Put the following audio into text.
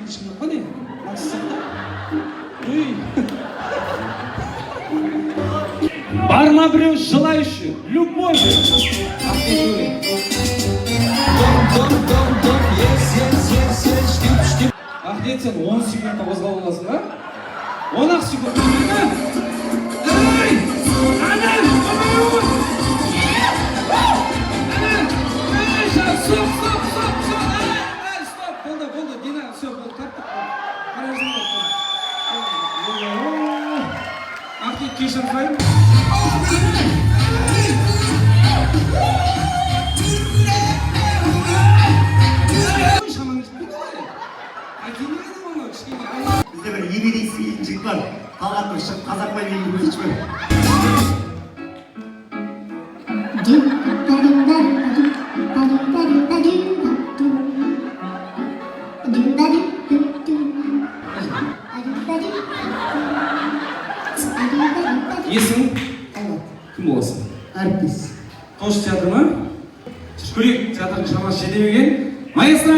ешкім жоқ па не? Бар ма біреу желающий? Любовь. Ахмет, сен 10 секундта қозғалып аласың ба? 10 секунд. Эй! Стоп! Болды, Дина, все, болды, тарттық. Ахмет, кешір қайым. Bizde böyle İngilizce incik var. Kalatmış, Kazakla ilgili hiç böyle. Есің? Кім боласың? Әртіс. Қош театр ма? Көрейік, театрдың шамасы жете берген. Маэстро!